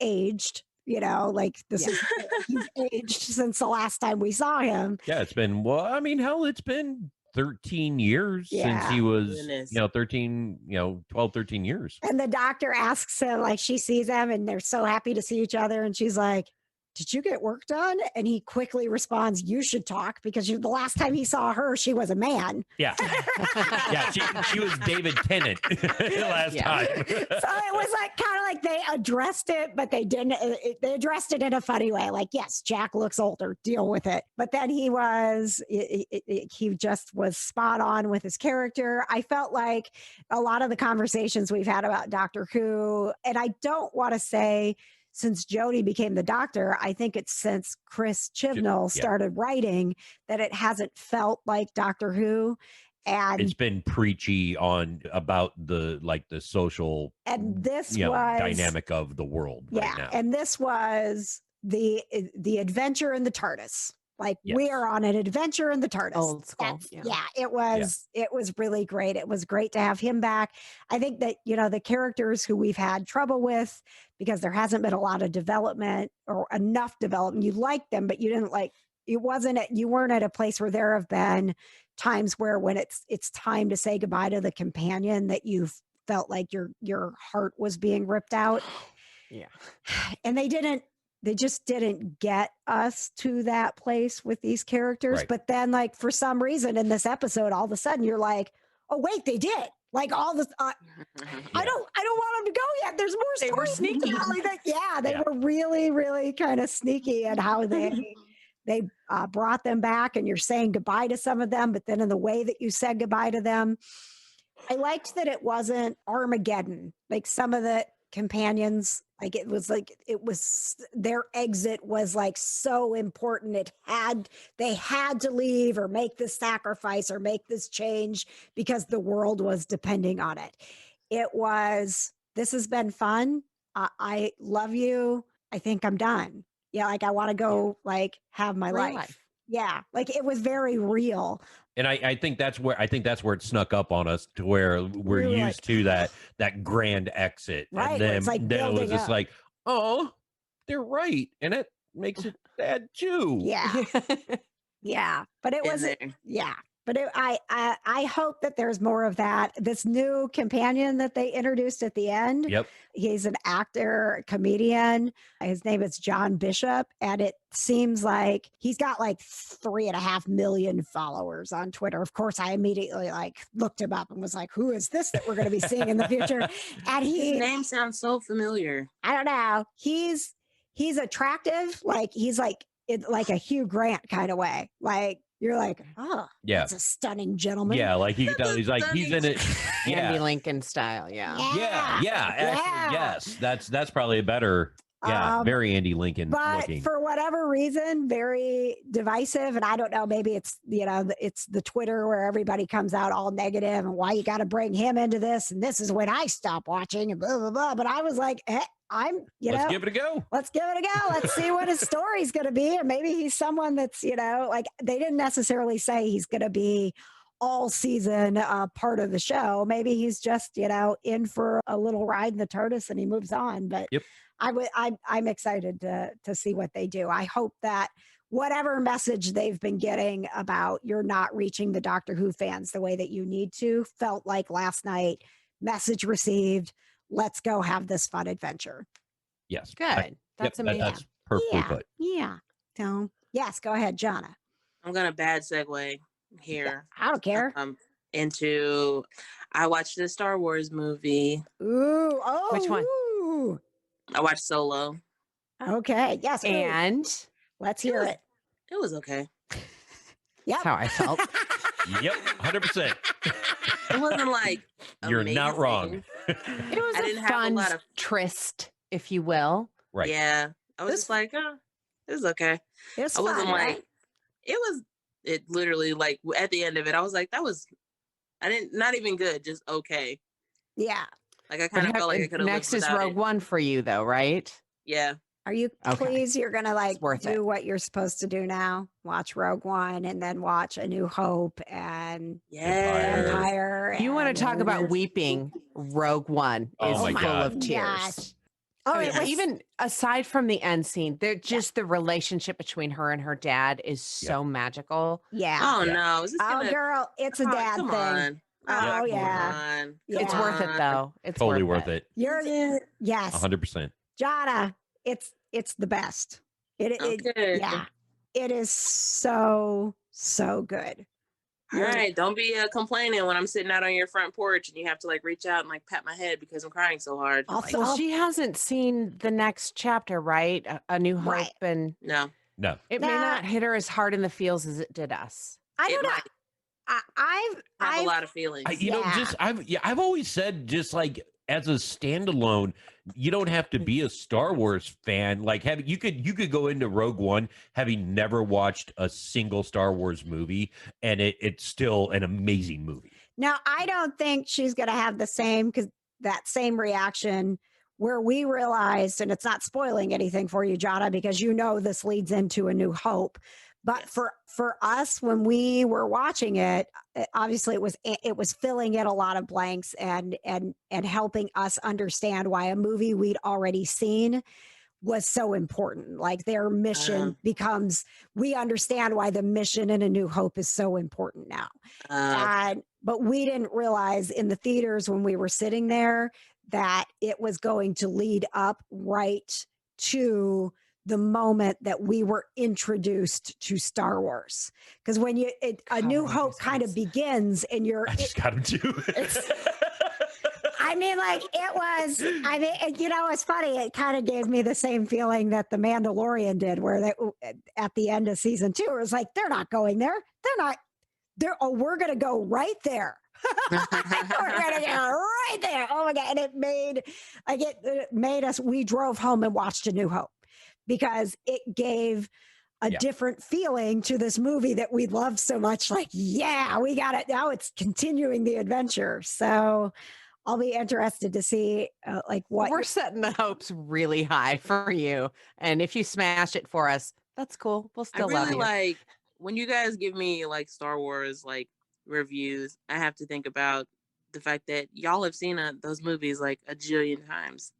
B: aged, like this is, he's aged since the last time we saw him.
E: Yeah, it's been, it's been 13 years since he was, 12, 13 years.
B: And the doctor asks him, like, she sees him and they're so happy to see each other. And she's like, did you get work done? And he quickly responds, you should talk, because the last time he saw her, she was a man.
E: Yeah. Yeah, she was David Tennant last time.
B: So it was like kind of like they addressed it, but they didn't. They addressed it in a funny way. Like, yes, Jack looks older, deal with it. But then he just was spot on with his character. I felt like a lot of the conversations we've had about Doctor Who, and I don't want to say since Jodie became the Doctor, I think it's since Chris Chibnall started writing that it hasn't felt like Doctor Who. And
E: it's been preachy about the social
B: and this
E: dynamic of the world right now.
B: And this was the adventure in the TARDIS. Like we are on an adventure in the TARDIS.
D: Old school.
B: It was really great. It was great to have him back. I think that, the characters who we've had trouble with, because there hasn't been a lot of development or enough development. You liked them, but you didn't you weren't at a place where there have been times where when it's time to say goodbye to the companion that you felt like your heart was being ripped out.
D: Yeah.
B: And they just didn't get us to that place with these characters. Right. But then, like, for some reason in this episode, all of a sudden you're like, oh, wait, they did. Like all this, I don't want them to go yet. There's more.
D: They were sneaky.
B: They were really, really kind of sneaky at how they brought them back, and you're saying goodbye to some of them, but then in the way that you said goodbye to them, I liked that it wasn't Armageddon. Like some of the companions, it was their exit was like so important. They had to leave or make this sacrifice or make this change because the world was depending on it. This has been fun. I love you. I think I'm done. Yeah. Like I want to go have my life. Yeah. Like it was very real.
E: And I think that's where it snuck up on us to where we're used to that grand exit.
B: Right.
E: And
B: then
E: it was just like, oh, they're right. And it makes it sad too.
B: Yeah. Yeah. But it was, But I hope that there's more of that. This new companion that they introduced at the end.
E: Yep.
B: He's an actor, comedian. His name is John Bishop. And it seems like he's got 3.5 million followers on Twitter. Of course, I immediately looked him up and was like, who is this that we're going to be seeing in the future? And
F: his name sounds so familiar.
B: I don't know. He's he's attractive. Like he's like like a Hugh Grant kind of way. Like you're like, oh,
E: Yeah.
B: that's a stunning gentleman.
E: Yeah, like you can tell he's like he's in it.
D: Andy
E: Yeah.
D: Lincoln style. Yeah.
E: Yeah. Actually, yes. That's probably a better. Yeah, very Andy Lincoln
B: But
E: looking.
B: for whatever reason, very divisive. And I don't know, maybe it's, it's the Twitter where everybody comes out all negative and why you got to bring him into this. And this is when I stop watching and blah, blah, blah. But I was like, let's
E: give it a go.
B: Let's give it a go. Let's see what his story's going to be. And maybe he's someone that's, like they didn't necessarily say he's going to be all season part of the show. Maybe he's just, in for a little ride in the TARDIS and he moves on. But
E: yep.
B: I'm excited to see what they do. I hope that whatever message they've been getting about you're not reaching the Doctor Who fans the way that you need to felt like last night. Message received. Let's go have this fun adventure.
E: Yes.
D: Good. That's amazing.
E: That's perfectly put.
B: Yeah. So yes, go ahead, Jonna.
F: I'm gonna bad segue here.
B: I don't care.
F: I watched the Star Wars movie.
B: Ooh. Oh,
D: which one?
B: Ooh.
F: I watched Solo.
B: Okay. Yes.
D: And
B: let's hear it.
F: It was okay.
B: Yep.
D: That's how I felt.
E: Yep. 100%.
F: It wasn't like
E: You're not wrong.
D: It was a fun tryst, if you will.
E: Right.
F: Yeah. I was just like, oh, it was okay.
B: It's
F: I wasn't
B: fun,
F: like,
B: right?
F: it literally like at the end of it, I was like, not even good, just okay.
B: Yeah.
F: Like I kind of felt like I could have.
D: Next is Rogue One for you, though, right?
F: Yeah.
B: Are you pleased? You're gonna do what you're supposed to do now. Watch Rogue One and then watch A New Hope and Empire.
D: You want to talk about weeping? Rogue One is full of tears.
B: Oh,
D: even aside from the end scene, they're just the relationship between her and her dad is so magical.
B: Yeah.
F: Oh no.
B: Oh girl, it's a dad thing.
F: On.
B: Oh yeah.
D: It's worth it though. It's
E: totally worth it.
B: Yes.
E: 100%.
B: Jonna, it's the best. It is so good.
F: All right, don't be complaining when I'm sitting out on your front porch and you have to like reach out and like pat my head because I'm crying so hard.
D: Well, she hasn't seen the next chapter, right? A New Hope, and
F: no,
D: it may not hit her as hard in the feels as it did us.
B: I don't know.
F: I have a lot of feelings.
E: I've always said, just like as a standalone, you don't have to be a Star Wars fan. Like you could go into Rogue One having never watched a single Star Wars movie, and it's still an amazing movie.
B: Now, I don't think she's going to have that same reaction where we realized, and it's not spoiling anything for you, Jonna, because this leads into A New Hope. But for us, when we were watching it, obviously it was filling in a lot of blanks and helping us understand why a movie we'd already seen was so important. Like their mission becomes, we understand why the mission in A New Hope is so important now. But we didn't realize in the theaters when we were sitting there that it was going to lead up right to the moment that we were introduced to Star Wars. Because when A New Hope kind of begins and
E: I just got him too.
B: It's funny. It kind of gave me the same feeling that The Mandalorian did, where at the end of season 2, it was like, they're not going there. We're going to go right there. We're going to go right there. Oh my God. And it made us, we drove home and watched A New Hope, because it gave a different feeling to this movie that we loved so much. Like, yeah, we got it. Now it's continuing the adventure. So I'll be interested to see what
D: we're setting the hopes really high for you. And if you smash it for us, that's cool. We'll still love you.
F: Like when you guys give me like Star Wars, like reviews, I have to think about the fact that y'all have seen those movies like a jillion times.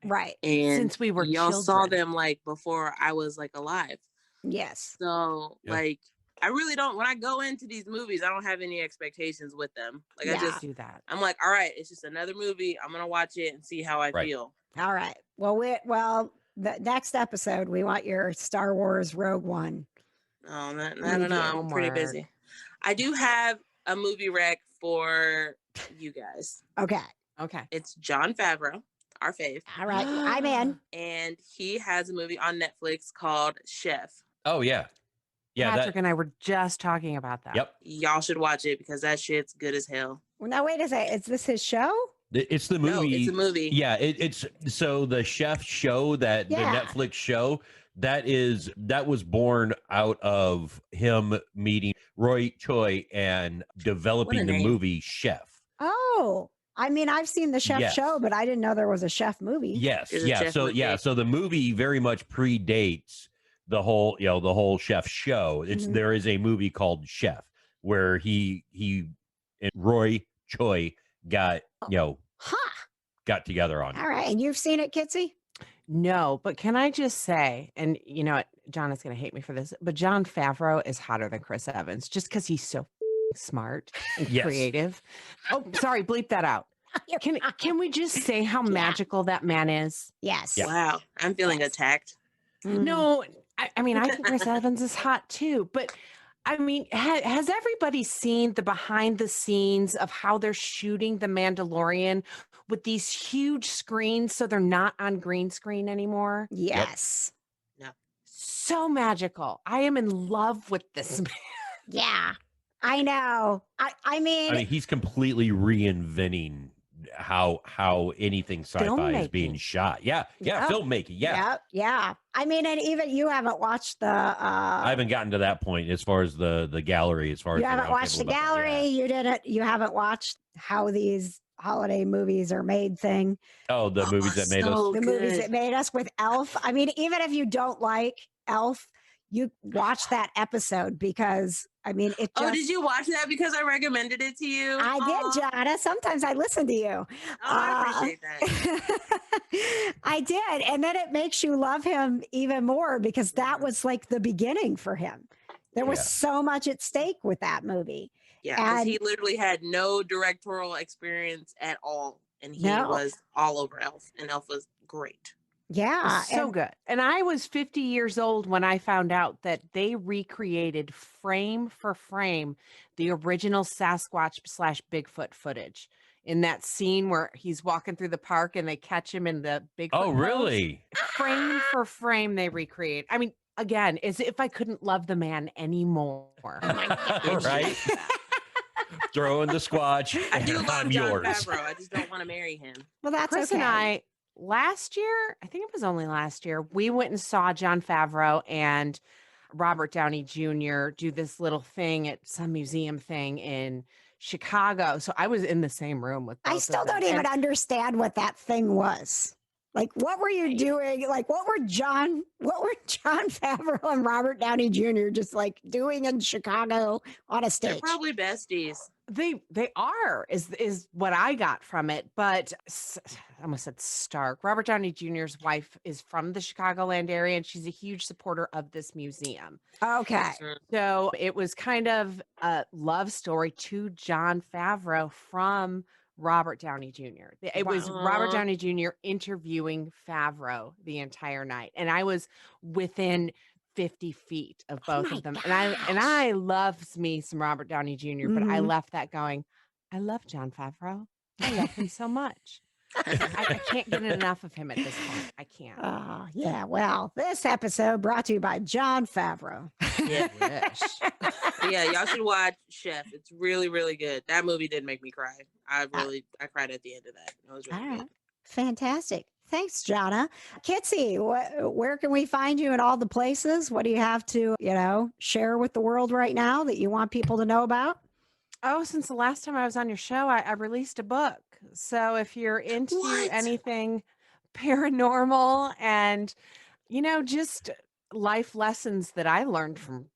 B: Right.
F: And
D: since we were
F: y'all
D: children.
F: saw them like before I was like alive.
B: Yes.
F: So like I really don't, when I go into these movies, I don't have any expectations with them. Like I just
D: do that.
F: I'm like, all right, it's just another movie. I'm going to watch it and see how I feel.
B: All right. Well, the next episode, we want your Star Wars Rogue One.
F: Oh, I don't know. I'm pretty busy. I do have a movie rec for you guys.
B: Okay.
F: It's Jon Favreau. our fave.
B: All right, I'm in.
F: And he has a movie on Netflix called Chef.
E: Oh yeah. Yeah.
D: Patrick and I were just talking about that.
E: Yep.
F: Y'all should watch it because that shit's good as hell.
B: Well, now wait a second. Is this his show?
E: It's the movie.
F: No, it's a movie.
E: Yeah, it's so the chef show that the Netflix show that was born out of him meeting Roy Choi and developing the movie Chef.
B: Oh, I mean, I've seen the chef show, but I didn't know there was a chef movie.
E: Yes, so the movie very much predates the whole chef show. There is a movie called Chef where he and Roy Choi got got together on.
B: All right, and you've seen it, Kitsie?
D: No, but can I just say, and you know what, John is going to hate me for this, but Jon Favreau is hotter than Chris Evans just because he's so smart and creative. Oh, sorry, bleep that out. Can we just say how magical that man is?
B: Yes.
F: Yeah. Wow, I'm feeling attacked.
D: No, I mean, I think Chris Evans is hot too, but I mean, has everybody seen the behind the scenes of how they're shooting The Mandalorian with these huge screens so they're not on green screen anymore?
B: Yes.
F: No.
D: So magical. I am in love with this man.
B: Yeah, I know. I mean,
E: he's completely reinventing how anything sci-fi is being shot. Yeah, filmmaking.
B: Yeah. I mean, and even you haven't watched the.
E: I haven't gotten to that point as far as the gallery. As far as
B: you haven't watched the gallery. You didn't. You haven't watched how these holiday movies are made. Thing.
E: Oh, the movies that made us.
B: The movies that made us with Elf. I mean, even if you don't like Elf, you watch that episode because I mean it.
F: Oh, did you watch that because I recommended it to you?
B: I did, Jonna. Sometimes I listen to you.
F: I appreciate that.
B: I did, and then it makes you love him even more because that was like the beginning for him. There was so much at stake with that movie.
F: Yeah, because he literally had no directorial experience at all, and he was all over Elf, and Elf was great.
B: Yeah.
D: So good. And I was 50 years old when I found out that they recreated frame for frame the original Sasquatch / Bigfoot footage in that scene where he's walking through the park and they catch him in the Bigfoot.
E: Oh, really?
D: Frame for frame they recreate. I mean, again, as if I couldn't love the man anymore. Oh my God.
E: Right? Throw in the Squatch.
F: I do love
E: I'm
F: Jon
E: yours.
F: Favreau. I just don't want to marry him.
B: Well, that's
D: Chris
B: okay.
D: and I last year, I think it was only last year, we went and saw Jon Favreau and Robert Downey Jr. do this little thing at some museum thing in Chicago. So I was in the same room with both
B: I still
D: of them.
B: don't even understand what that thing was. Like, what were you doing? Like, what were Jon Favreau and Robert Downey Jr. just like doing in Chicago on a stage?
F: They're probably besties.
D: They are is what I got from it, but I almost said Stark. Robert Downey Jr.'s wife is from the Chicagoland area, and she's a huge supporter of this museum.
B: Okay,
D: so it was kind of a love story to Jon Favreau from Robert Downey Jr. It was Robert Downey Jr. interviewing Favreau the entire night, and I was within 50 feet of both of them.
B: Gosh.
D: And I loves me some Robert Downey Jr., but I left that going, I love Jon Favreau. I love him so much. I can't get enough of him at this point. I can't.
B: Oh, yeah. Well, this episode brought to you by Jon Favreau.
F: Yeah. Yeah, y'all should watch Chef. It's really, really good. That movie did make me cry. I cried at the end of that. It was really good.
B: Fantastic. Thanks, Jonna. Kitsie, where can we find you in all the places? What do you have to, share with the world right now that you want people to know about?
D: Oh, since the last time I was on your show, I released a book. So if you're into anything paranormal and, just life lessons that I learned from,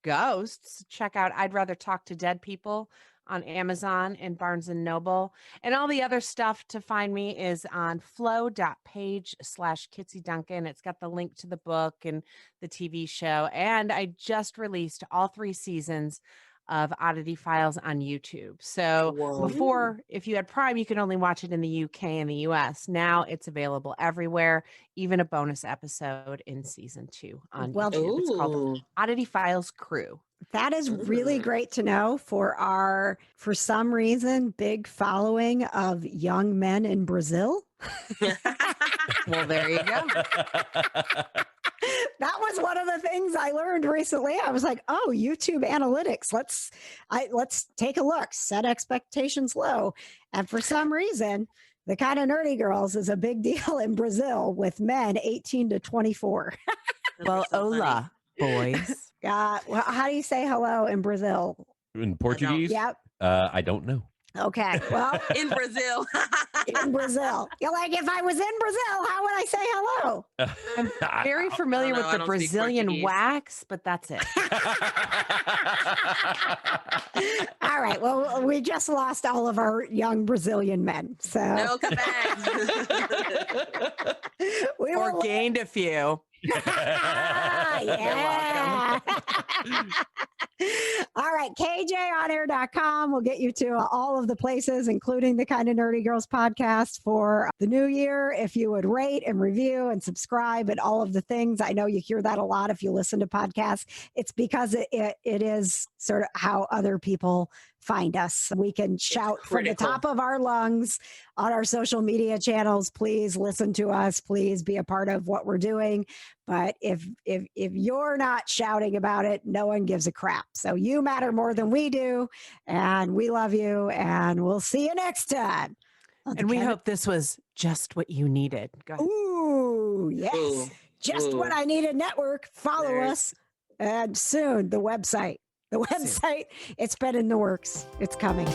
D: ghosts, check out I'd Rather Talk to Dead People on Amazon and Barnes and Noble. And all the other stuff to find me is on flow.page/Kitsie Duncan. It's got the link to the book and the TV show. And I just released all 3 seasons of Oddity Files on YouTube. So before, if you had Prime, you could only watch it in the UK and the US. Now it's available everywhere, even a bonus episode in season 2 on YouTube. It's called Oddity Files Crew.
B: That is really
F: Ooh.
B: great to know for our, for some reason, big following of young men in Brazil.
D: Well, there you go.
B: That was one of the things I learned recently. I was like, oh, YouTube analytics. Let's take a look, set expectations low. And for some reason, the Kind of Nerdy Girls is a big deal in Brazil with men 18 to 24.
D: Well,
F: So funny.
D: hola, boys.
B: Well, how do you say hello in Brazil?
E: In Portuguese?
B: Yep.
E: I don't know.
B: Okay. Well,
F: In Brazil.
B: in Brazil. You're like, if I was in Brazil, how would I say hello?
D: I'm very familiar
F: know.
D: with
F: I
D: the
F: don't speak
D: Brazilian
F: Portuguese.
D: wax, but that's it.
B: All right. Well, we just lost all of our young Brazilian men. So
F: No, come back.
B: we
D: Or
B: will.
D: gained a few.
B: Yeah. All right. KJOnAir.com will get you to all of the places, including the Kind of Nerdy Girls podcast for the new year. If you would rate and review and subscribe and all of the things, I know you hear that a lot if you listen to podcasts. It's because it is sort of how other people find us. We can shout from the
F: critical.
B: top of our lungs on our social media channels. Please listen to us. Please be a part of what we're doing. But if you're not shouting about it, no one gives a crap. So you matter more than we do, and we love you, and we'll see you next time.
D: And we hope this was just what you needed. Go ahead.
B: Ooh, yes.
F: Ooh.
B: Just
F: Ooh.
B: what I needed network. Follow
F: There's-
B: us. And soon the website. The website, it's been in the works. It's coming.